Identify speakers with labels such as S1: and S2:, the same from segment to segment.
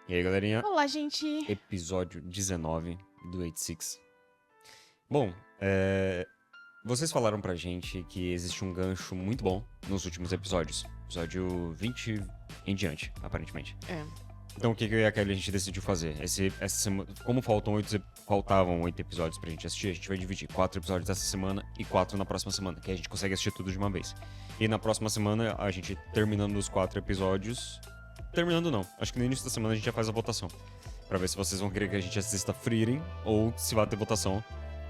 S1: E aí, galerinha?
S2: Olá, gente!
S1: Episódio 19 do 86. Bom, vocês falaram pra gente que existe um gancho muito bom nos últimos episódios. Episódio 20 em diante, aparentemente. Então o que eu e a Kelly a gente decidiu fazer? Essa semana, como faltavam 8 episódios pra gente assistir, a gente vai dividir 4 episódios essa semana e 4 na próxima semana, que a gente consegue assistir tudo de uma vez. E na próxima semana, a gente terminando os 4 episódios... Terminando não, acho que no início da semana a gente já faz a votação. Pra ver se vocês vão querer que a gente assista Frieren ou se vai ter votação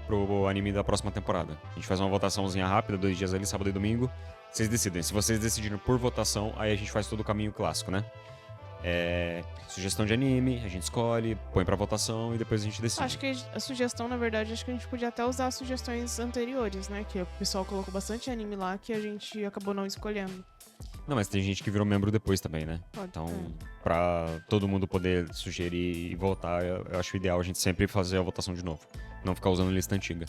S1: pro anime da próxima temporada. A gente faz uma votaçãozinha rápida, 2 dias ali, sábado e domingo. Vocês decidem. Se vocês decidirem por votação, aí a gente faz todo o caminho clássico, né? Sugestão de anime, a gente escolhe, põe pra votação e depois a gente decide.
S2: Acho que a sugestão, na verdade, acho que a gente podia até usar as sugestões anteriores, né? Que o pessoal colocou bastante anime lá que a gente acabou não escolhendo.
S1: Não, mas tem gente que virou membro depois também, né?
S2: Pode.
S1: Então, pra todo mundo poder sugerir e votar, eu acho ideal a gente sempre fazer a votação de novo. Não ficar usando lista antiga.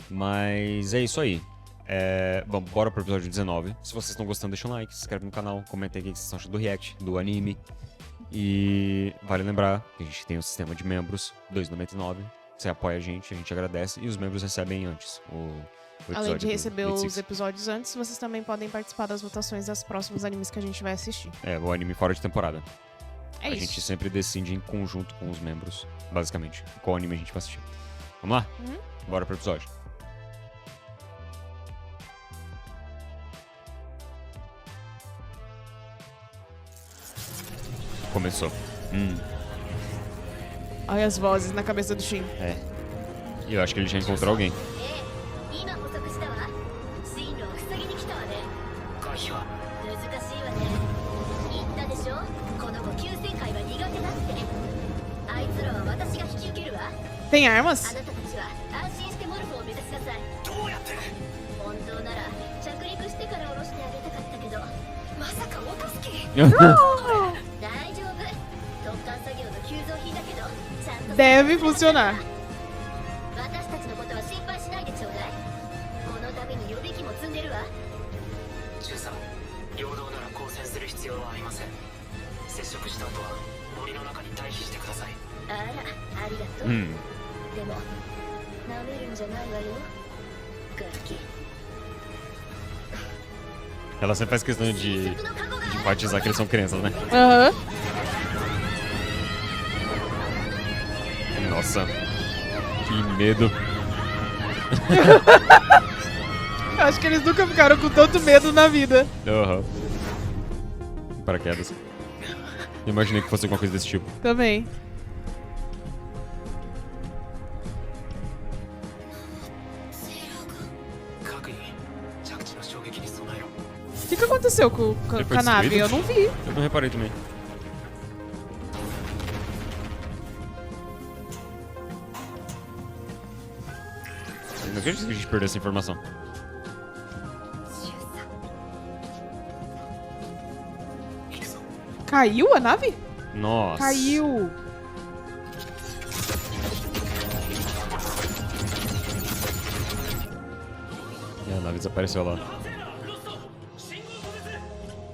S1: Mas é isso aí. Bom, bora pro episódio 19. Se vocês estão gostando, deixa um like, se inscreve no canal, comenta aí o que vocês estão achando do react, do anime. E vale lembrar que a gente tem um sistema de membros, R$2,99. Você apoia a gente agradece. E os membros recebem antes o episódio.
S2: Além de receber os
S1: 86.
S2: episódios antes, vocês também podem participar das votações dos próximos animes que a gente vai assistir.
S1: O anime fora de temporada.
S2: É
S1: A
S2: isso.
S1: gente sempre decide em conjunto com os membros, basicamente, qual anime a gente vai assistir. Vamos lá? Bora pro episódio. Começou.
S2: Olha as vozes na cabeça do Shin.
S1: E eu acho que ele já encontrou alguém.
S3: 今補足したわ進路を塞ぎに来たわね回避は難しいわね言ったでしょこの子急旋回は苦手だってあいつらは私が引き受けるわ
S2: Tem
S3: あ
S2: armas?
S3: なたたちは安心してモルフォを目指しなさいどうやって本当なら着陸してから降ろしてあげたかったけどまさかお助け大丈夫特艦作業の急増品だけどちゃんと
S2: Deve funcionar.
S3: 私たちのことは心配しないでちょうだいこのために予備機も積んでるわ
S4: 13陽動なら交戦する必要はありません接触した後は森の中に退避してください
S3: あらありがとう、でも舐めるんじゃないわよガキ
S1: Ela sempre faz questão de enfatizar que eles são crianças, né?
S2: Aham.
S1: Nossa. Que medo.
S2: Eu acho que eles nunca ficaram com tanto medo na vida.
S1: Paraquedas. Imaginei que fosse alguma coisa desse tipo.
S2: Também.
S4: 各員着地の衝撃に備えろ
S2: O que aconteceu com
S1: Ele foi
S2: a nave?
S1: destruído?
S2: Eu não vi.
S1: Eu não reparei também. Eu não acredito que a gente perdeu essa informação.
S2: Caiu a nave?
S1: Nossa.
S2: Caiu.
S1: E a nave desapareceu lá.
S4: 信号途絶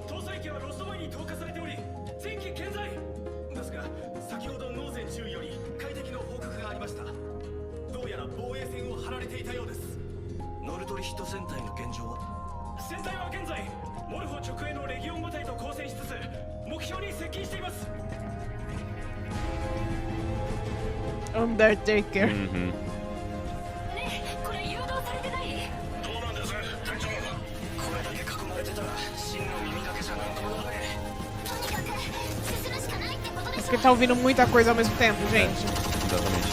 S4: 搭載機はロスト前に投下されており前期健在ですが先ほどノーゼン中尉より快適の報告がありましたどうやら防衛線を張られていたようですノルトリヒット戦隊の現状は戦隊は現在モルフォ直営のレギオン部隊と交戦しつつ目標に接近しています
S2: Undertaker.
S3: ねえこれ誘導されてない
S4: どうなんです隊長これだけ囲まれてたら真の耳だけじゃなんともならね
S3: とにかく進むしかないってことでしょ
S2: Porque ele tá ouvindo muita coisa ao mesmo tempo, gente.
S1: Exatamente.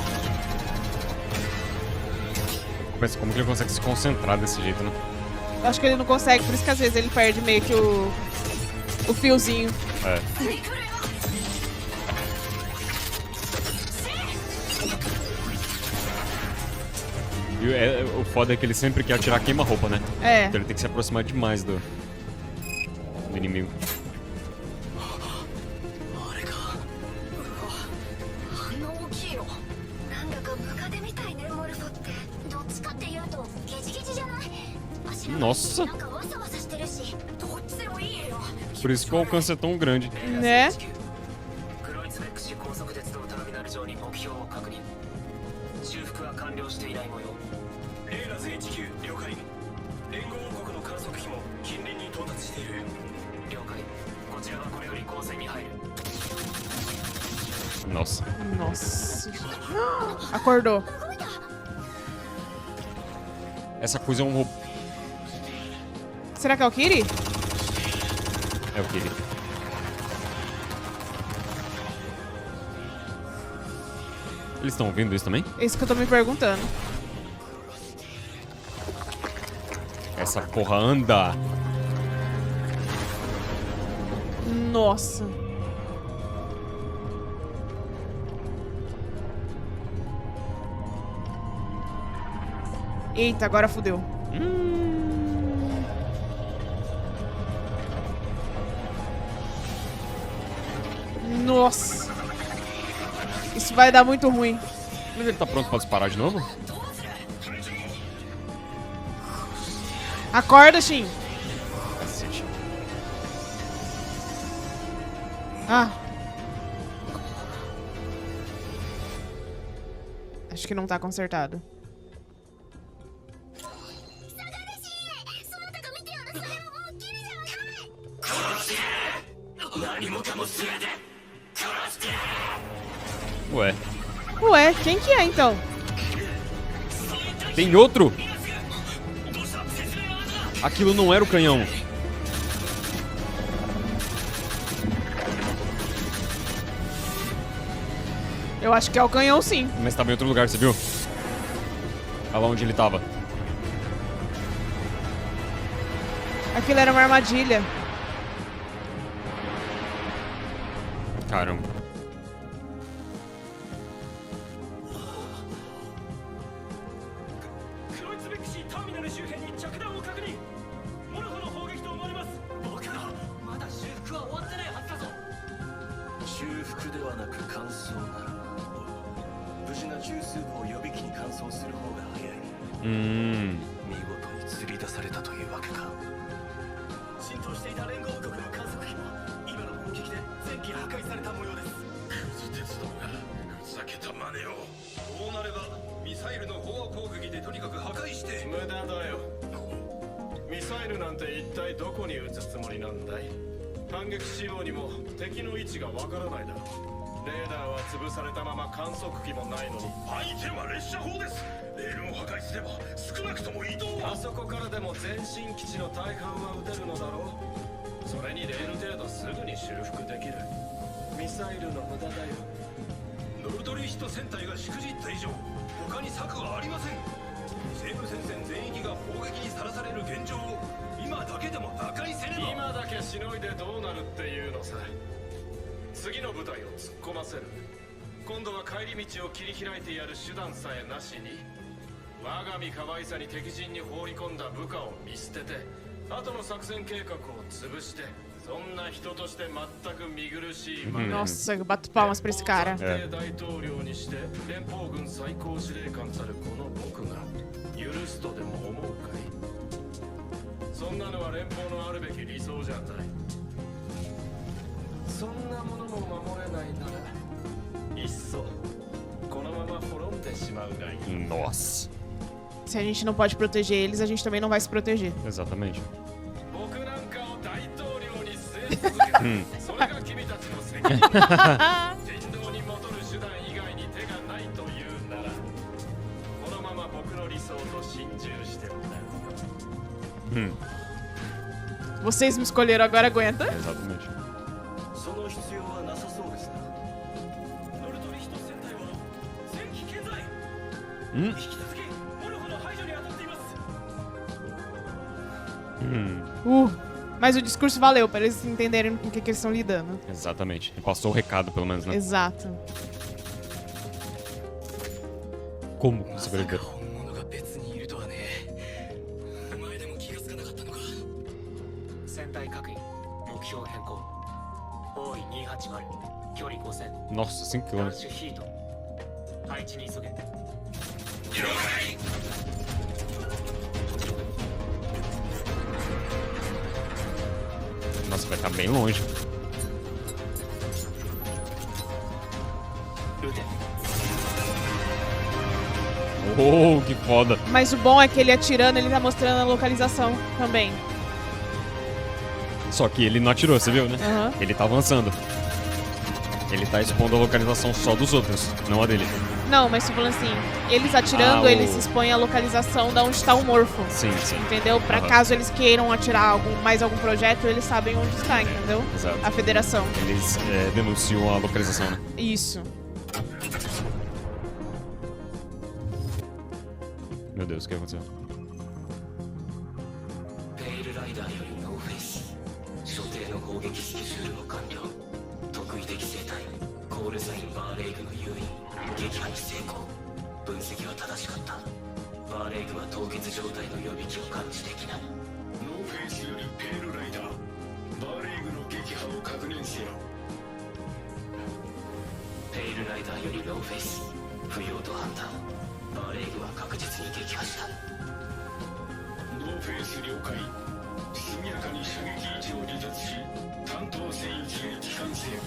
S1: Pensa, como que ele consegue se concentrar desse jeito, né?
S2: Eu acho que ele não consegue, por isso que às vezes ele perde meio que o fiozinho.
S1: E o foda é que ele sempre quer atirar queima-roupa, né?
S2: É.
S1: Então ele tem que se aproximar demais do inimigo.
S4: あれか
S3: あの大きいのなんだかムカデみたいねモルフォってどっちかっていうとゲジゲジじゃない足の
S1: Nossa!
S3: なんかわさわさしてるしどっちでもいいよ
S1: Por isso que o alcance é tão grande.
S2: Né?
S4: 黒い机ベック市高速鉄道ターミナル上に目標を確認。修復は完了していない模様。レーラズ HQ 了解。連合王国の観測機も近隣に到達している。了解。こちらはこれより交戦に入る。
S1: Nossa.
S2: Nossa. Acordou.
S1: Essa coisa é um robô.
S2: Será que é o Kiri?
S1: É o que ele. Eles estão ouvindo isso também?
S2: É isso que eu tô me perguntando.
S1: Essa porra anda.
S2: Nossa. Eita, agora fodeu. Nossa. Isso vai dar muito ruim.
S1: Mas ele tá pronto pra disparar de novo?
S2: Acorda, Shin.
S1: Cacete.
S2: Ah. Acho que não tá consertado.
S4: 何もかも全て殺して
S1: Ué,
S2: Ué, quem que é então?
S1: tem outro? Aquilo não era o canhão.
S2: Eu acho que é o canhão, sim.
S1: Mas tava em outro lugar, você viu? Olha lá onde ele tava.
S2: Aquilo era uma armadilha.
S1: Caramba. Hum.
S4: 見事に釣り出されたというわけか。浸透していた連合王国の観測機も今の攻撃で全機破壊された模様です。クズ鉄道がふざけた真似を。こうなればミサイルの飽和攻撃でとにかく破壊して。無駄だよ。ミサイルなんて一体どこに撃つつもりなんだい。反撃しようにも敵の位置がわからないだろう。レーダーは潰されたまま観測機もないのに。相手は列車砲です。レールを破壊すれば少なくとも移動は。あそこからでも前進基地の大半は撃てるのだろう。それにレール程度すぐに修復できる。ミサイルの無駄だよ。ノルドリーヒト戦隊がしくじった以上他に策はありません。西部戦線全域が砲撃にさらされる現状を今だけでも打開せねば。今だけしのいでどうなるっていうのさ。次の部隊を突っ込ませる。今度は帰り道を切り開いてやる手段さえなしに、我が身可愛さに敵陣に放り込んだ部下を見捨てて後の作戦計画を潰して、そんな人として全く見苦しいまま
S2: Nossa, eu bato palmas pra esse cara.
S4: 大統領にして連邦軍最高司令官たるこの僕が許すとでも思うかい。そんなのは連邦のあるべき理想じゃない。そんなものも守れないならいっそこのまま滅んでしまうがいい。
S1: Nossa.
S2: Se a gente não pode proteger eles, a gente também não vai se proteger.
S1: Exatamente.
S4: 僕なんかを大統領に据え続けそれが君たちの責任。人道に戻る手段以外に手がないというなら、このまま僕の理想と心中してもらう。
S2: Vocês me escolheram agora, aguenta?
S1: Exatamente.
S4: その必要はなさそうですな。ノルドリヒト戦隊は戦機健在。引き続きモルフの排除に当たっています。
S2: Mas o discurso valeu, pra eles entenderem com o que eles estão lidando.
S1: Exatamente. Ele passou o recado, pelo menos, né?
S2: Exato.
S1: Como sobreviver?
S4: 本物が別にいるとはね。お前でも気がつかなかったのか。戦隊確認、目標変更。方位280、距離5000。
S1: Nossa, 5
S4: ダッ
S1: km.
S4: シュヒート。配置に急げ。了解。
S1: Nossa, vai estar bem longe. Oh, que foda.
S2: Mas o bom é que ele atirando, ele tá mostrando a localização também.
S1: Só que ele não atirou, você viu, né?
S2: Aham.
S1: Ele tá avançando. Ele tá expondo a localização só dos outros, não a dele.
S2: Não, mas tô falando assim, eles atirando,
S1: Ah,
S2: eles expõem a localização de onde tá o morfo.
S1: Sim, sim.
S2: Entendeu? Pra
S1: Aham.
S2: caso eles queiram atirar mais algum projeto, eles sabem onde está, entendeu?
S1: Exato.
S2: A federação.
S1: Eles denunciam a localização, né?
S2: Isso.
S1: Meu Deus, o que aconteceu?
S4: ペイルライダーよりノーフェイス所定の砲撃スケジュールを完了特異的生態コールサインバーレイグの誘引撃破に成功分析は正しかったバーレイグは凍結状態の予備機を感知できないノーフェイスよりペイルライダーバーレイグの撃破を確認せよペイルライダーよりノーフェイス不要と判断バーレイグは確実に撃破したノーフェイス了解速やかに射撃位置を離脱し担当戦域へ帰還せよ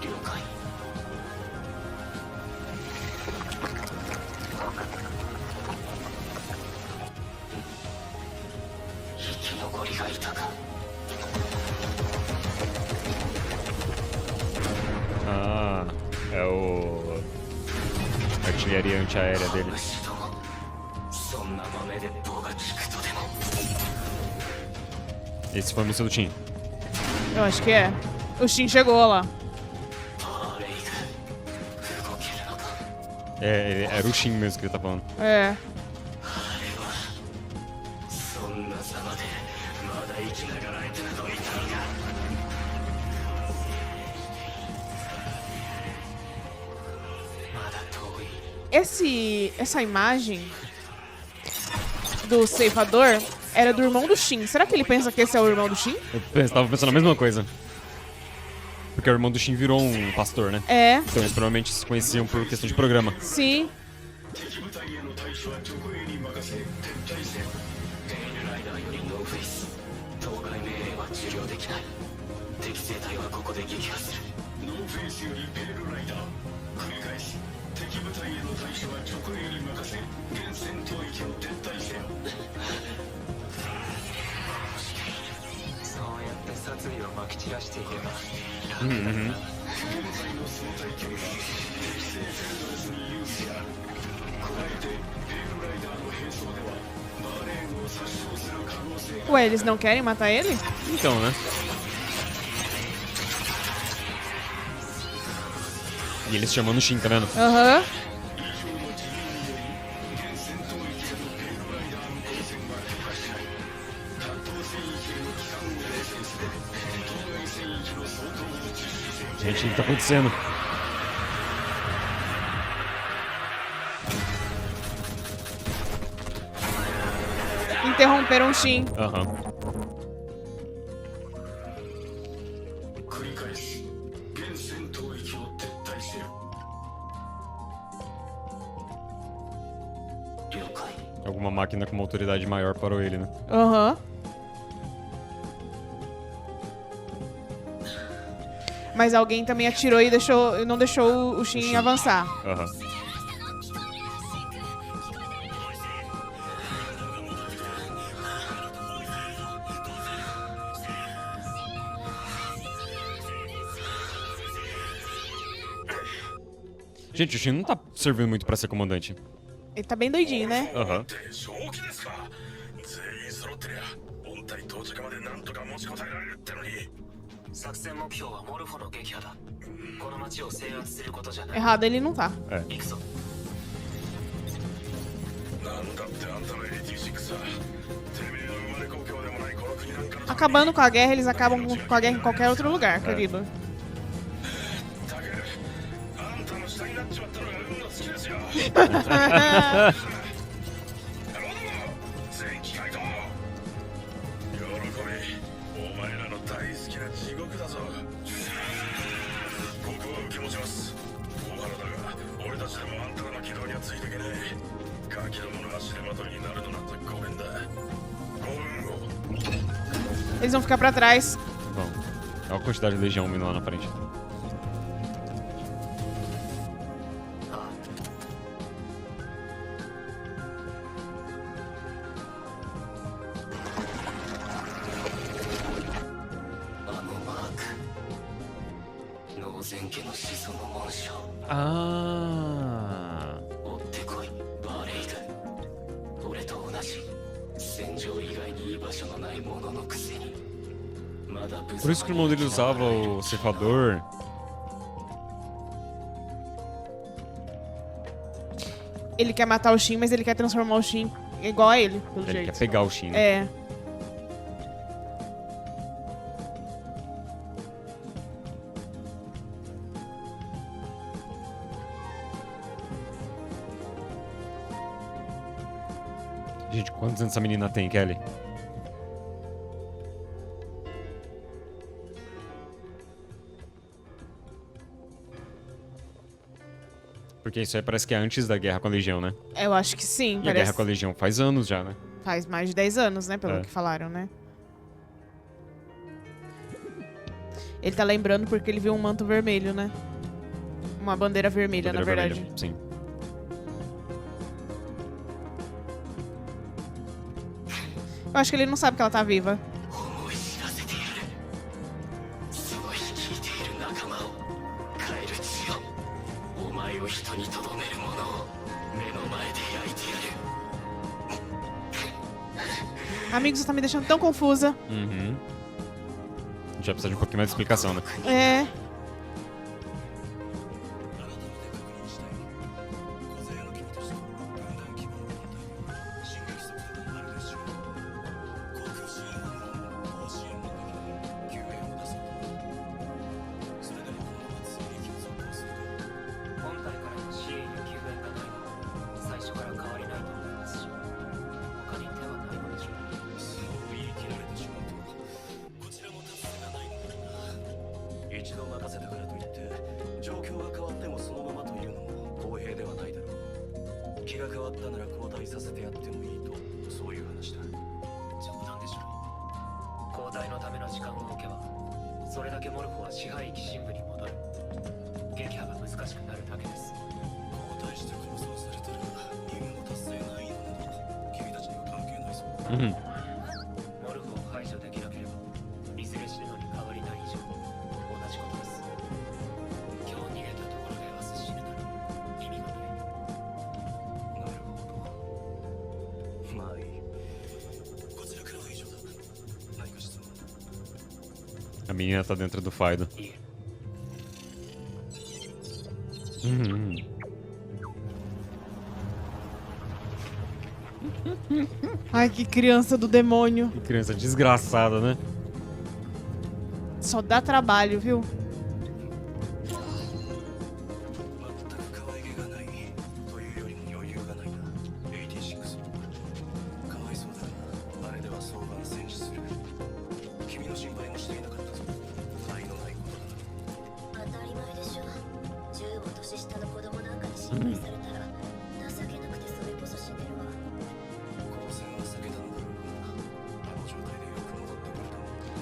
S4: 了解生き残りがいたか
S1: Ah, é o... artilharia antiaérea dele.
S4: そんな豆鉄砲が効くとでも
S1: Esse foi o míssil do Tim.
S2: Eu acho que é. O Shin chegou lá.
S4: バーレイグ動けるのか
S1: Era o Shin mesmo que ele tá falando.
S2: É.
S4: そんなざまでまだ生きながらえてなどいたのかまだ遠い
S2: Essa imagem do ceifador era do irmão do Shin. Será que ele pensa que esse é o irmão do Shin?
S1: Eu tava pensando a mesma coisa. Porque o irmão do Shin virou um pastor, né?
S2: É,
S1: Então eles provavelmente se conheciam por questão de programa.
S2: sim.
S4: 敵部隊への対処は直営に任せ撤退せよペイルライダーよりノーフェイス当該命令は受領できない敵生体はここで撃破するノーフェイスよりペイルライダー繰り返し敵部隊への対処は直営に任せ現戦闘域を撤退せよそうやって殺意をまき散らしていけば現在の相対距離は適正フェルドレスに有利である加えてペイルライダーの兵装ではバーレーグを殺傷する可能性が
S2: Ué, eles não querem matar ele?
S1: Então, né? E eles chamando o Shin, tá vendo?
S2: Aham.
S4: 現戦闘域へのペイルライダーの光線は許可しない担当戦域への帰還を要請する当該戦域の相当を実施せよ
S1: Gente, o que tá acontecendo?
S2: Interromperam o Shin.
S1: Aham.
S4: 繰り返す現戦闘域を撤退せよ了解
S1: Alguma máquina com uma autoridade maior parou ele, né?
S2: Aham. Mas alguém também atirou e não deixou o Shin avançar.
S1: Aham. Gente, o Shin não tá servindo muito pra ser comandante.
S2: Ele tá bem doidinho, né?
S1: Aham.
S4: 正気ですか全員揃ってりゃ本体到着までなんとか持ちこたえられるってのに作戦目標はモルフォの撃破だこの町を制圧することじゃない
S2: Errado ele não tá.
S1: É.
S4: 行くぞなんだってあんたの86さてめえの生まれ故郷でもないこの国なんかの
S2: Acabando com a guerra, eles acabam com a guerra em qualquer outro lugar, querido.
S4: タケルあんたの下になっちまったのが運の尽きですよ全機械と喜びお前らの大好きな地獄だぞここは受け持ちます大原だが俺たちでもあんたらの軌道にはついていけないガキどもの足手まといになるのなんてごめんだご運を
S2: Eles vão ficar pra trás.
S1: Bom, é o quantidade de legião vindo lá na frente. Ah. Por isso que o irmão dele usava o ceifador.
S2: Ele quer matar o Shin, mas ele quer transformar o Shin igual a ele, pelo
S1: Ele
S2: jeito.
S1: quer pegar o Shin. Né?
S2: É.
S1: Gente, quantos anos essa menina tem, Kelly? Porque isso aí parece que é antes da guerra com a Legião, né?
S2: Eu acho que sim.
S1: E a guerra com a Legião faz anos já, né?
S2: Faz mais de 10 anos, né? Pelo
S1: É.
S2: que falaram, né? Ele tá lembrando porque ele viu um manto vermelho, né? Uma bandeira vermelha, na
S1: Bandeira
S2: verdade.
S1: vermelha, sim.
S2: Eu acho que ele não sabe que ela tá viva. Amigos, você tá me deixando tão confusa.
S1: Uhum. A gente vai precisar de um pouquinho mais de explicação, né?
S2: É.
S1: Uhum. A menina tá dentro do Faido. Uhum.
S2: Ai, que criança do demônio.
S1: Que criança desgraçada, né?
S2: Só dá trabalho, viu?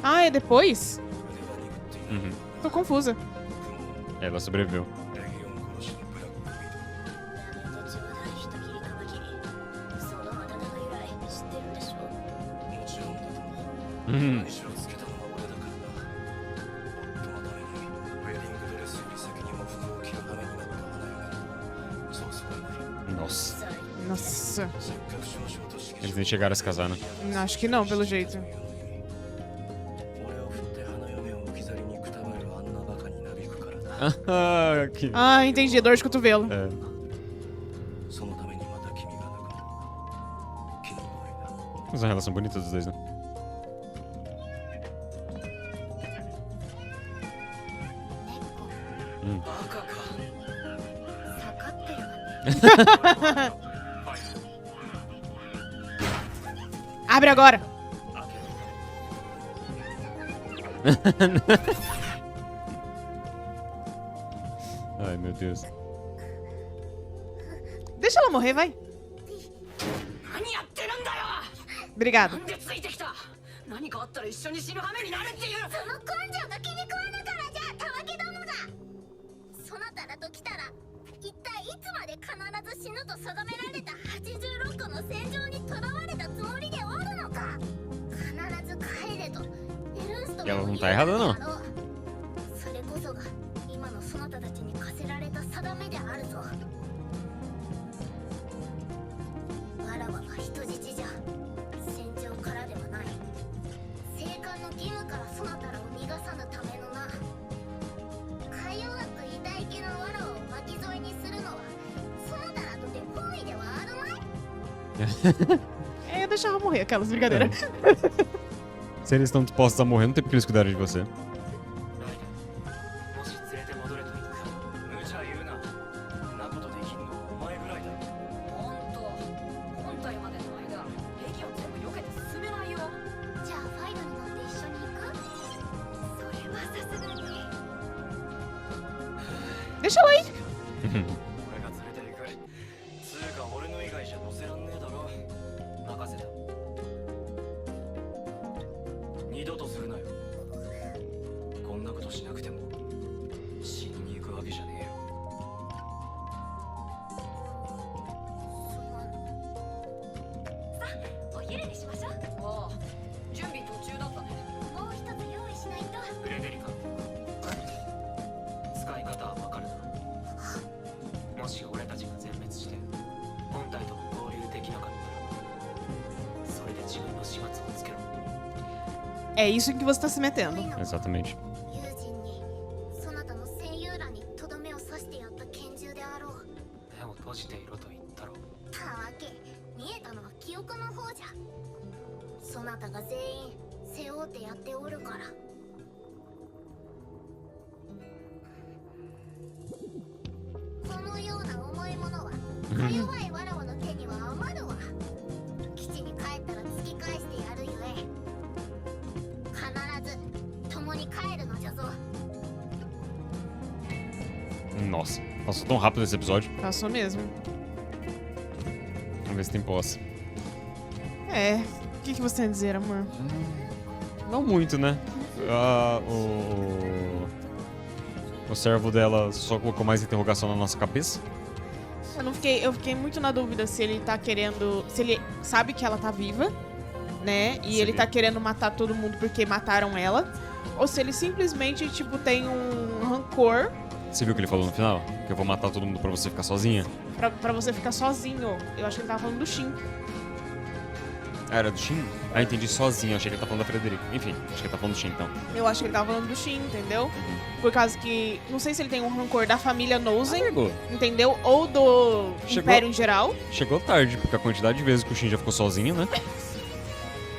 S2: Ah, é depois?
S1: Uhum.
S2: Tô confusa.
S1: Ela sobreviveu. Uhum. Nossa.
S2: Nossa.
S1: Eles nem chegaram a se casar, né?
S2: Acho que não, pelo jeito.
S1: Ah, que...
S2: Ah, entendi. Dor de cotovelo.
S1: É. Mas uma relação bonita dos dois, né?
S2: Abre agora.
S1: Ai, meu Deus.
S2: Deixa ela morrer, vai. Obrigado.
S4: 何かあったら一緒に死ぬ羽目になるっていう。
S3: その根性が気に食わぬからじゃ、たわけ殿が。そなたらと来たら一体いつまで必ず死ぬと定められた86個の戦場にとらわれたつもりでおるのか。必ず帰れとエルンスト
S1: E ela
S3: も
S1: não
S3: 言う
S1: tá errada,
S3: の
S1: não.
S3: だろう。それこそが今のそなたたちに課せられた定めであるぞ。わらわは人質じゃ。戦場からではない。聖官の義務からそなたらを逃がさぬためのな。か弱く偉大家のわらを巻き添えにするのはそなたらとて本意ではあるまい。
S2: É, eu deixava morrer aquelas brincadeiras.
S1: Se eles estão dispostos a morrer, não tem porque eles cuidarem de você.
S4: もし連れて戻れと言ったら無茶言うな。なことできんのお前ぐらいだ。本体までの間兵器を全部避けて進めないよ。
S3: じゃあファイドに乗って一緒に行く。それはさすがに。
S2: Deixa ela aí.
S4: 俺が連れて行く。つうか俺の以外じゃ乗せらんねえだろ。任せた。二度とするなよ。こんなことしなくても死にに行くわけじゃねえよ。
S3: さあ、お昼にしましょう。
S5: ああ、準備途中だったね。
S3: もう一つ用意しないと。
S4: フレデリカ、使い方はわかるだろう。もし俺たちが全滅して本体とも合流できなかったらそれで自分の始末をつけろ。
S2: É isso em que você tá se metendo.
S1: Exatamente.
S3: 友人にそなたの戦友らにとどめを刺してやった拳銃であろう。
S4: 目を閉じていろと言ったろ。
S3: たわけ見えたのは記憶の方じゃ。そなたが全員背負ってやっておるから。このような重いものはか弱いわらわの手には余るわ。基地に帰ったら突き返してやるゆえ。必ず共に帰るのじゃぞ。
S1: Nossa, passou tão rápido esse episódio.
S2: Passou mesmo.
S1: Vamos ver se tem posse.
S2: É. O que você tem a dizer, amor?
S1: Não muito, né? O servo dela só colocou mais interrogação na nossa cabeça.
S2: Eu fiquei muito na dúvida se ele tá querendo. Se ele sabe que ela tá viva, né? E ele tá querendo matar todo mundo porque mataram ela. Ou se ele simplesmente, tipo, tem um rancor
S1: Você viu o que ele falou no final? Que eu vou matar todo mundo pra você ficar sozinha?
S2: pra você ficar sozinho. Eu acho que ele tava falando do Shin.
S1: Ah, era do Shin? Ah, entendi, sozinho. Achei que ele tá falando da Frederica. Enfim, acho que ele tá falando do Shin, então.
S2: Eu acho que ele tava falando do Shin, entendeu? Por causa que. Não sei se ele tem um rancor da família Nozen,
S1: Chegou.
S2: entendeu? Ou do
S1: Chegou.
S2: Império em geral.
S1: Chegou tarde, porque a quantidade de vezes que o Shin já ficou sozinho, né?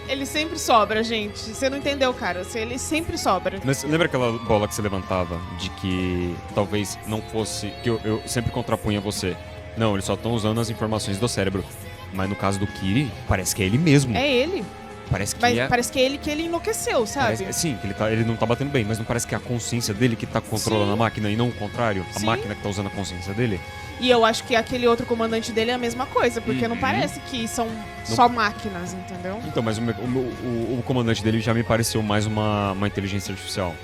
S2: Ele sempre sobra, gente. Você não entendeu, cara. Ele sempre sobra.
S1: Mas lembra aquela bola que você levantava? De que talvez não fosse... Que eu sempre contrapunha você. Não, eles só estão usando as informações do cérebro. Mas no caso do Kiri, parece que é ele mesmo.
S2: É ele.
S1: Parece que
S2: Mas
S1: é...
S2: parece que é ele que ele enlouqueceu, sabe?
S1: Sim, que ele não tá batendo bem, mas não parece que é a consciência dele que tá controlando
S2: Sim.
S1: a máquina e não o contrário? A
S2: Sim.
S1: máquina que tá usando a consciência dele?
S2: E eu acho que aquele outro comandante dele é a mesma coisa, porque não
S1: Uhum.
S2: parece que são só máquinas, entendeu?
S1: Então, mas o comandante dele já me pareceu mais uma inteligência artificial,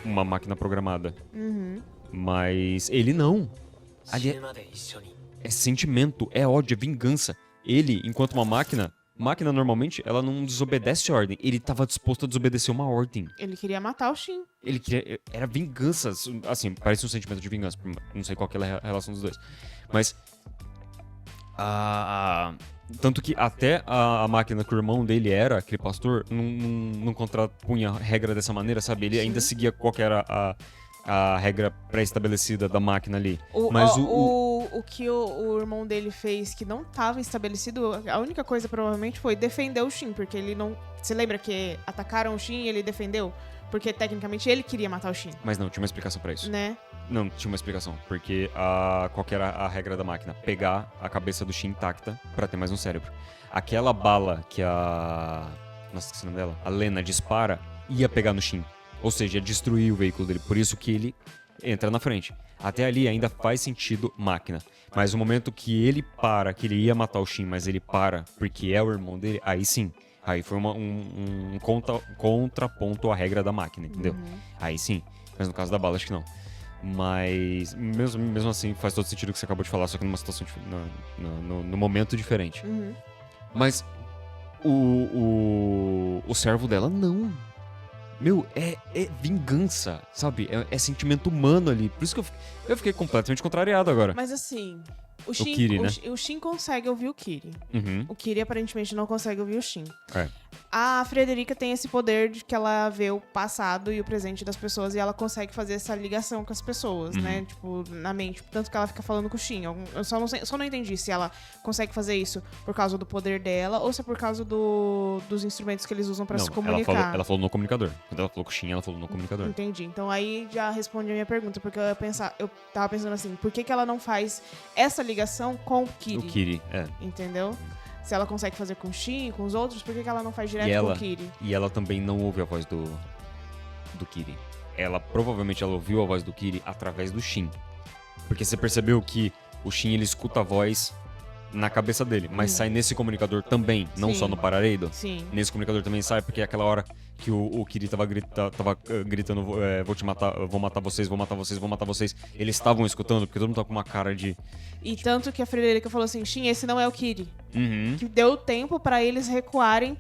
S1: uma máquina programada.
S2: Uhum.
S1: Mas ele não. Ali
S4: 死ぬまで一緒に。
S1: é sentimento, é ódio, é vingança. Ele, enquanto uma máquina normalmente, ela não desobedece ordem. Ele tava disposto a desobedecer uma ordem.
S2: Ele queria matar o Shin.
S1: Ele queria... Era vingança. Assim, parece um sentimento de vingança. Não sei qual que é a relação dos dois. Mas... tanto que até a máquina que o irmão dele era, aquele pastor, não contrapunha a regra dessa maneira, sabe? Ele ainda seguia qual que era a regra pré-estabelecida da máquina ali. Mas
S2: O que o irmão dele fez que não estava estabelecido, a única coisa provavelmente foi defender o Shin, porque ele não... Você lembra que atacaram o Shin e ele defendeu? Porque tecnicamente ele queria matar o Shin,
S1: Mas não, tinha uma explicação pra isso.
S2: né?
S1: Não, tinha uma explicação. Porque qual que era a regra da máquina? Pegar a cabeça do Shin intacta pra ter mais um cérebro. Aquela bala que a... Nossa, esqueci o nome dela. A Lena dispara, ia pegar no Shin. Ou seja, ia destruir o veículo dele. Por isso que ele entra na frente. Até ali ainda faz sentido máquina. Mas o momento que ele para, que ele ia matar o Shin, mas ele para porque é o irmão dele, aí sim. Aí foi um contraponto à regra da máquina, entendeu? Aí sim. Mas no caso da bala, acho que não. Mas mesmo assim, faz todo sentido o que você acabou de falar, só que numa situação no momento diferente. Mas o servo dela, não. Meu, é vingança, sabe? É sentimento humano ali. Por isso que eu fiquei completamente contrariado agora.
S2: Mas assim, o
S1: Kiri, né?
S2: o Shin consegue ouvir o Kiri.
S1: Uhum.
S2: O Kiri aparentemente não consegue ouvir o Shin.
S1: É.
S2: A Frederica tem esse poder de que ela vê o passado e o presente das pessoas e ela consegue fazer essa ligação com as pessoas, né? Tipo, na mente. Tanto que ela fica falando com o Shin. Eu só não entendi se ela consegue fazer isso por causa do poder dela ou se é por causa dos instrumentos que eles usam pra se comunicar.
S1: Ela falou no comunicador. Quando ela falou com o Shin, ela falou no comunicador.
S2: Entendi. Então aí já responde a minha pergunta, porque eu tava pensando assim, por que ela não faz essa ligação com o Kiri?
S1: O Kiri, é.
S2: Entendeu? Se ela consegue fazer com o Shin, com os outros, por que ela não faz direto com o Kiri?
S1: E ela também não ouve a voz do Kiri. Provavelmente ela ouviu a voz do Kiri através do Shin. Porque você percebeu que o Shin, ele escuta a voz na cabeça dele, mas sai nesse comunicador também, não
S2: Sim.
S1: só no Parareido.
S2: Sim.
S1: Nesse comunicador também sai, porque é aquela hora que o Kiri tava gritando, vou te matar, vou matar vocês, vou matar vocês, vou matar vocês. Eles estavam escutando, porque todo mundo tá com uma cara de...
S2: E tanto que a Frederica falou assim, Shin, esse não é o Kiri.
S1: Uhum.
S2: Que deu tempo pra eles recuarem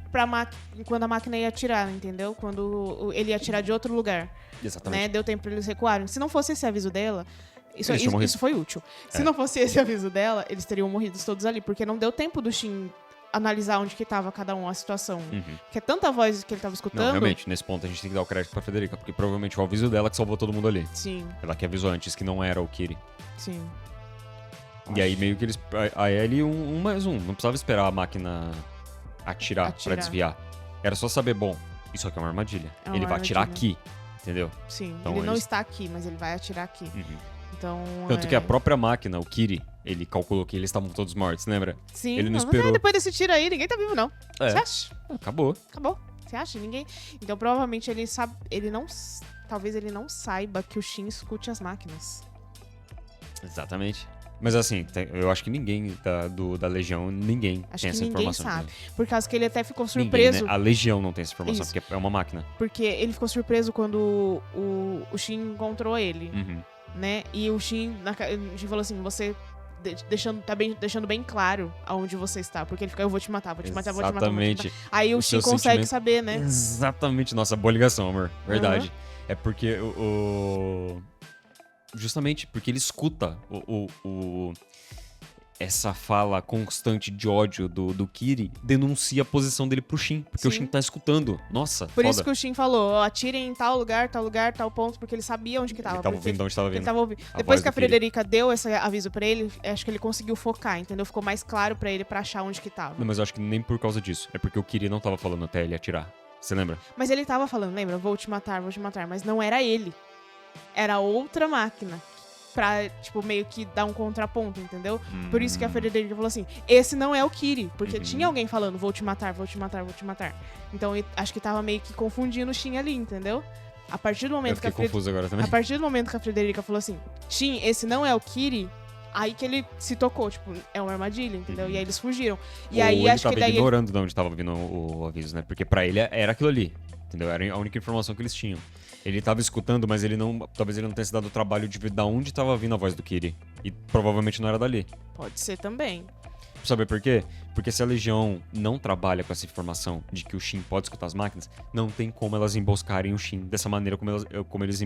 S2: quando a máquina ia atirar, entendeu? Quando ele ia atirar de outro lugar.
S1: Exatamente.
S2: Né? Deu tempo pra eles recuarem. Se não fosse esse aviso dela...
S1: Eles
S2: Isso foi útil. Se não fosse esse aviso dela, eles teriam morrido todos ali. Porque não deu tempo do Shin analisar onde que tava cada um, a situação. Porque é tanta voz que ele tava escutando...
S1: Não, realmente, nesse ponto a gente tem que dar o crédito pra Frederica, porque provavelmente foi o aviso dela que salvou todo mundo ali.
S2: Sim,
S1: Ela que avisou antes que não era o Kiri.
S2: sim.
S1: E aí meio que eles... Aí ali um mais um. Não precisava esperar a máquina atirar pra desviar. Era só saber, bom, isso aqui é uma armadilha.
S2: É uma
S1: Ele vai atirar
S2: armadilha.
S1: aqui, entendeu?
S2: Sim,
S1: Então
S2: ele não
S1: eles-
S2: está aqui, mas ele vai atirar aqui. Então,
S1: Tanto que a própria máquina, o Kiri, ele calculou que eles estavam todos mortos, lembra?
S2: Sim,
S1: ele não
S2: mas
S1: esperou.
S2: depois desse tiro aí, ninguém tá vivo, não.
S1: É.
S2: Você acha?
S1: Acabou.
S2: Acabou. Você acha? Ninguém... Então, provavelmente, ele sabe... Ele não... Talvez ele não saiba que o Shin escute as máquinas.
S1: Exatamente. Mas assim, eu acho que ninguém da Legião, ninguém
S2: Acho
S1: tem
S2: que
S1: essa
S2: ninguém
S1: informação.
S2: sabe.
S1: né?
S2: Por causa que ele até ficou
S1: Ninguém,
S2: surpreso.
S1: né? A Legião não tem essa informação,
S2: Isso.
S1: porque é uma máquina.
S2: Porque ele ficou surpreso quando o Shin encontrou ele, né? E o Shin falou assim, você... deixando bem claro aonde você está. Porque ele fica, eu vou te matar, vou te matar, vou te matar, vou te
S1: Exatamente.
S2: matar. Aí o Shin
S1: seu
S2: consegue
S1: sentimento-
S2: saber, né?
S1: Exatamente. Nossa, boa ligação, amor. Verdade. É porque justamente porque ele escuta essa fala constante de ódio do Kiri, denuncia a posição dele pro Shin. Porque o
S2: Sim.
S1: Shin tá escutando. Nossa,
S2: Por
S1: foda.
S2: isso que o Shin falou, ó, atirem em tal lugar, tal ponto, porque ele sabia onde que tava.
S1: Ele tava
S2: porque
S1: ouvindo de onde tava
S2: ele
S1: vindo.
S2: tava ouvindo.
S1: A
S2: Depois
S1: voz
S2: que a
S1: do Kiri.
S2: Frederica deu esse aviso pra ele, acho que ele conseguiu focar, entendeu? Ficou mais claro pra ele pra achar onde que tava.
S1: Não, mas eu acho que nem por causa disso. É porque o Kiri não tava falando até ele atirar. Você lembra?
S2: Mas ele tava falando, lembra? Vou te matar, mas não era ele. Era outra máquina. Pra, tipo, meio que dar um contraponto, entendeu? Por isso que a Frederica falou assim, esse não é o Kiri. Porque tinha alguém falando, vou te matar. Então, acho que tava meio que confundindo o Shin ali, entendeu? A partir do
S1: Eu
S2: momento que
S1: fiquei confuso agora também.
S2: A partir do momento que a Frederica falou assim, Shin, esse não é o Kiri, aí que ele se tocou, tipo, é uma armadilha, entendeu? E aí eles fugiram. E
S1: Ou
S2: aí
S1: ele
S2: acho
S1: tava
S2: que daí
S1: ignorando de onde tava vindo o aviso, né? Porque pra ele era aquilo ali, entendeu? Era a única informação que eles tinham. Ele tava escutando, mas talvez ele não tenha se dado o trabalho de ver da onde tava vindo a voz do Kiri. E provavelmente não era dali.
S2: pode ser também.
S1: Sabe por quê? Porque se a Legião não trabalha com essa informação de que o Shin pode escutar as máquinas, não tem como elas emboscarem o Shin dessa maneira como eles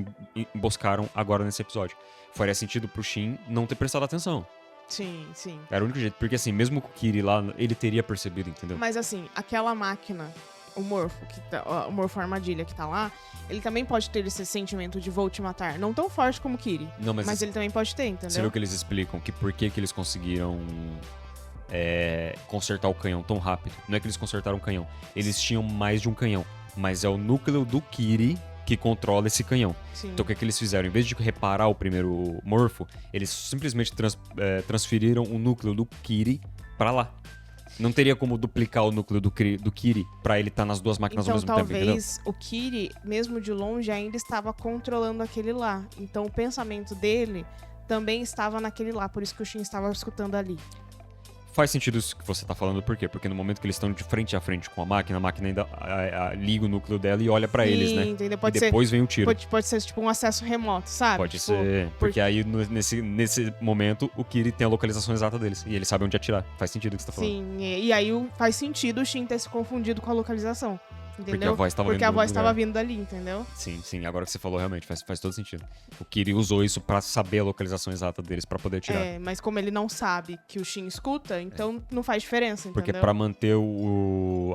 S1: emboscaram agora nesse episódio. Faria sentido pro Shin não ter prestado atenção.
S2: Sim, sim.
S1: Era o único jeito. Porque assim, mesmo com o Kiri lá, ele teria percebido, entendeu?
S2: Mas assim, aquela máquina, o Morfo Armadilha que tá lá, ele também pode ter esse sentimento de vou te matar. Não tão forte como o Kiri,
S1: Não,
S2: mas ele também pode ter, entendeu?
S1: Você viu que eles explicam que por que eles conseguiram consertar o canhão tão rápido? Não é que eles consertaram o canhão. Eles tinham mais de um canhão. Mas é o núcleo do Kiri que controla esse canhão.
S2: Sim.
S1: Então o que eles fizeram? Em vez de reparar o primeiro morfo, eles simplesmente transferiram o núcleo do Kiri pra lá. Não teria como duplicar o núcleo do Kiri pra ele estar nas duas máquinas
S2: Então,
S1: ao mesmo tempo, entendeu?
S2: talvez o Kiri, mesmo de longe, ainda estava controlando aquele lá. Então, o pensamento dele também estava naquele lá. Por isso que o Shin estava escutando ali.
S1: faz sentido isso que você tá falando, por quê? Porque no momento que eles estão de frente a frente com a máquina ainda liga o núcleo dela e olha pra
S2: Sim,
S1: eles, né?
S2: entendeu?
S1: E depois vem o tiro.
S2: Pode ser tipo um acesso remoto, sabe?
S1: Pode
S2: Tipo,
S1: ser, porque aí nesse momento o Kiri tem a localização exata deles e ele sabe onde atirar. Faz sentido o que você tá falando.
S2: Sim, e aí faz sentido o Shin ter se confundido com a localização. Entendeu?
S1: Porque a voz tava
S2: Porque
S1: vindo
S2: a
S1: do
S2: voz
S1: lugar.
S2: tava vindo dali, entendeu?
S1: Sim, agora que você falou realmente faz todo sentido. O Kiri usou isso pra saber a localização exata deles pra poder atirar.
S2: É, mas como ele não sabe que o Shin escuta, então não faz diferença,
S1: Porque
S2: entendeu?
S1: pra manter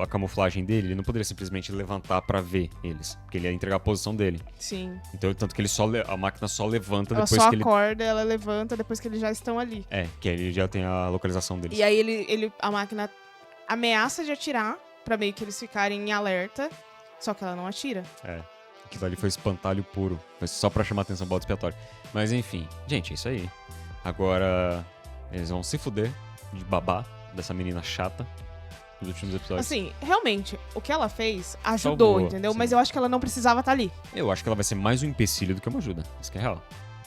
S1: a camuflagem dele, ele não poderia simplesmente levantar pra ver eles, porque ele ia entregar a posição dele.
S2: Sim.
S1: Então, tanto que ele a máquina só levanta
S2: Ela
S1: depois
S2: só
S1: que ele
S2: acorda, ela levanta depois que eles já estão ali.
S1: que ele já tem a localização deles.
S2: E aí a máquina ameaça de atirar, pra meio que eles ficarem em alerta, só que ela não atira.
S1: Aquilo ali foi espantalho puro. Foi só pra chamar a atenção, bode expiatório. Mas enfim, gente, é isso aí. Agora eles vão se fuder de babá dessa menina chata dos últimos episódios.
S2: Assim, realmente, o que ela fez ajudou,
S1: Salvou,
S2: entendeu?
S1: sim.
S2: Mas eu acho que ela não precisava estar ali.
S1: Eu acho que ela vai ser mais um empecilho do que uma ajuda. Isso que é real.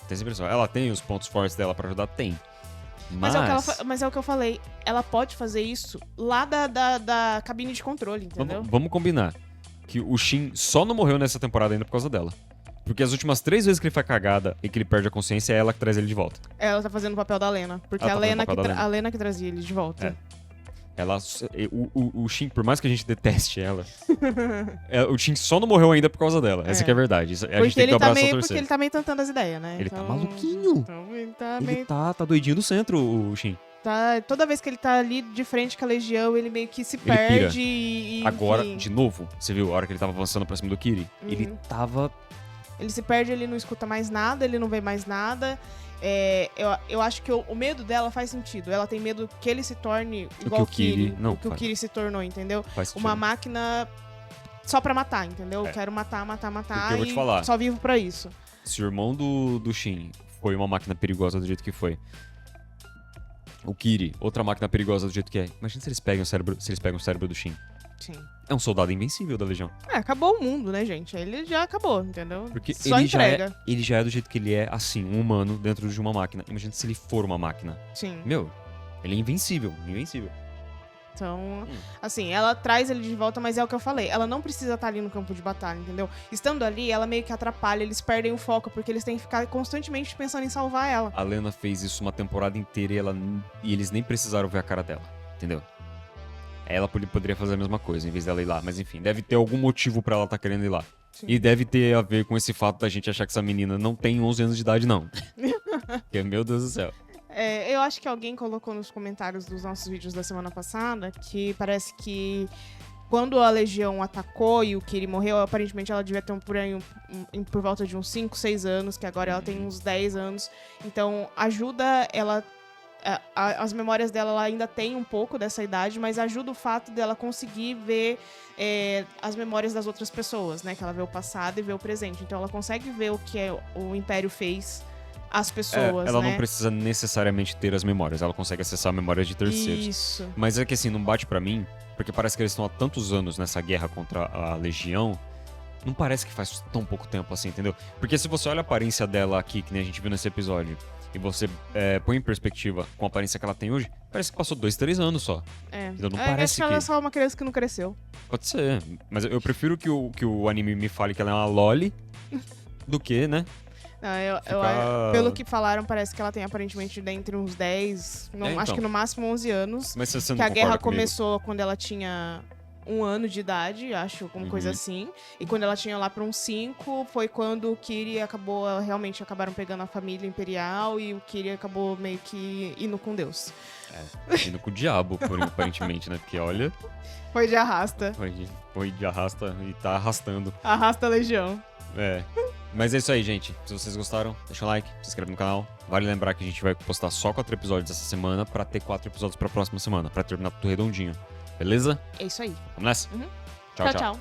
S1: Tem essa impressão. Ela tem os pontos fortes dela pra ajudar? Tem. Mas
S2: Mas é o que eu falei. Ela pode fazer isso lá da cabine de controle, entendeu?
S1: vamos combinar que o Shin só não morreu nessa temporada ainda por causa dela. Porque as últimas 3 vezes que ele foi cagada e que ele perde a consciência, é ela que traz ele de volta.
S2: Ela tá fazendo o papel da Lena. Porque
S1: Ela tá fazendo o
S2: a
S1: papel da Lena.
S2: a Lena que trazia ele de volta.
S1: O Shin, por mais que a gente deteste ela, o Shin só não morreu ainda por causa dela. Essa que é a verdade. A gente
S2: Porque
S1: tem que dar o braço a
S2: porque
S1: torcer.
S2: ele tá meio tentando as ideias, né?
S1: Ele tá maluquinho.
S2: Então ele tá
S1: Ele
S2: meio...
S1: tá doidinho do centro, o Shin.
S2: Toda vez que ele tá ali de frente com a Legião, ele meio que se
S1: Ele pira.
S2: perde e
S1: Agora,
S2: enfim,
S1: de novo, você viu a hora que ele tava avançando pra cima do Kiri? Ele tava...
S2: ele se perde, ele não escuta mais nada, ele não vê mais nada. Eu acho que o medo dela faz sentido. Ela tem medo que ele se torne igual
S1: o Kiri- não,
S2: o que o
S1: faz.
S2: Kiri se tornou, entendeu?
S1: Faz sentido.
S2: Uma máquina só pra matar, entendeu?
S1: É.
S2: Eu quero matar
S1: Porque eu vou te
S2: e
S1: falar.
S2: só vivo pra isso.
S1: Se o irmão do Shin foi uma máquina perigosa do jeito que foi, o Kiri, outra máquina perigosa do jeito que é, imagina se eles pegam o cérebro do Shin.
S2: Sim.
S1: É um soldado invencível da Legião.
S2: Acabou o mundo, né, gente? Ele já acabou, entendeu?
S1: Porque
S2: Só
S1: ele
S2: entrega.
S1: ele já é do jeito que ele é, assim, um humano dentro de uma máquina. Imagina se ele for uma máquina.
S2: Sim.
S1: Meu, ele é invencível.
S2: Então, assim, ela traz ele de volta, mas é o que eu falei. Ela não precisa estar ali no campo de batalha, entendeu? Estando ali, ela meio que atrapalha, eles perdem o foco, porque eles têm que ficar constantemente pensando em salvar ela.
S1: A Lena fez isso uma temporada inteira e eles nem precisaram ver a cara dela, entendeu? Ela poderia fazer a mesma coisa, em vez dela ir lá. Mas enfim, deve ter algum motivo pra ela estar querendo ir lá.
S2: Sim.
S1: E deve ter a ver com esse fato da gente achar que essa menina não tem 11 anos de idade, não. Porque, meu Deus do céu.
S2: Eu acho que alguém colocou nos comentários dos nossos vídeos da semana passada que parece que quando a Legião atacou e o Kiri morreu, aparentemente ela devia ter por volta de uns 5, 6 anos, que agora ela tem uns 10 anos. Então, ajuda ela... As memórias dela, ela ainda tem um pouco dessa idade, mas ajuda o fato dela conseguir ver as memórias das outras pessoas, né? Que ela vê o passado e vê o presente. Então, ela consegue ver o que o Império fez às pessoas,
S1: Ela
S2: né?
S1: não precisa necessariamente ter as memórias, ela consegue acessar memórias de terceiros.
S2: Isso.
S1: Mas é que assim, não bate pra mim, porque parece que eles estão há tantos anos nessa guerra contra a Legião, não parece que faz tão pouco tempo assim, entendeu? Porque se você olha a aparência dela aqui, que nem a gente viu nesse episódio, e você põe em perspectiva com a aparência que ela tem hoje, parece que passou 2, 3 anos só. Então não parece
S2: acho que ela é só uma criança que não cresceu.
S1: Pode ser, mas eu prefiro que o anime me fale que ela é uma loli do que, né?
S2: Não,
S1: Ficar-
S2: pelo que falaram, parece que ela tem aparentemente dentre uns 10,
S1: então.
S2: acho que no máximo 11 anos.
S1: Mas você não
S2: Que a guerra
S1: concorda comigo?
S2: começou quando ela tinha 1 ano de idade, acho, alguma coisa assim. E quando ela tinha lá pra uns 5, foi quando o Kiri realmente acabaram pegando a família imperial e o Kiri acabou meio que indo com Deus.
S1: Indo com o diabo, aparentemente, né? Porque olha,
S2: Foi de arrasta.
S1: foi de arrasta e tá arrastando.
S2: Arrasta a legião.
S1: É. Mas é isso aí, gente. Se vocês gostaram, deixa um like, se inscreve no canal. Vale lembrar que a gente vai postar só 4 episódios essa semana pra ter 4 episódios pra próxima semana, pra terminar tudo redondinho. Beleza?
S2: É isso aí.
S1: Vamos nessa?
S2: Uhum.
S1: Tchau, tchau.
S2: Tchau.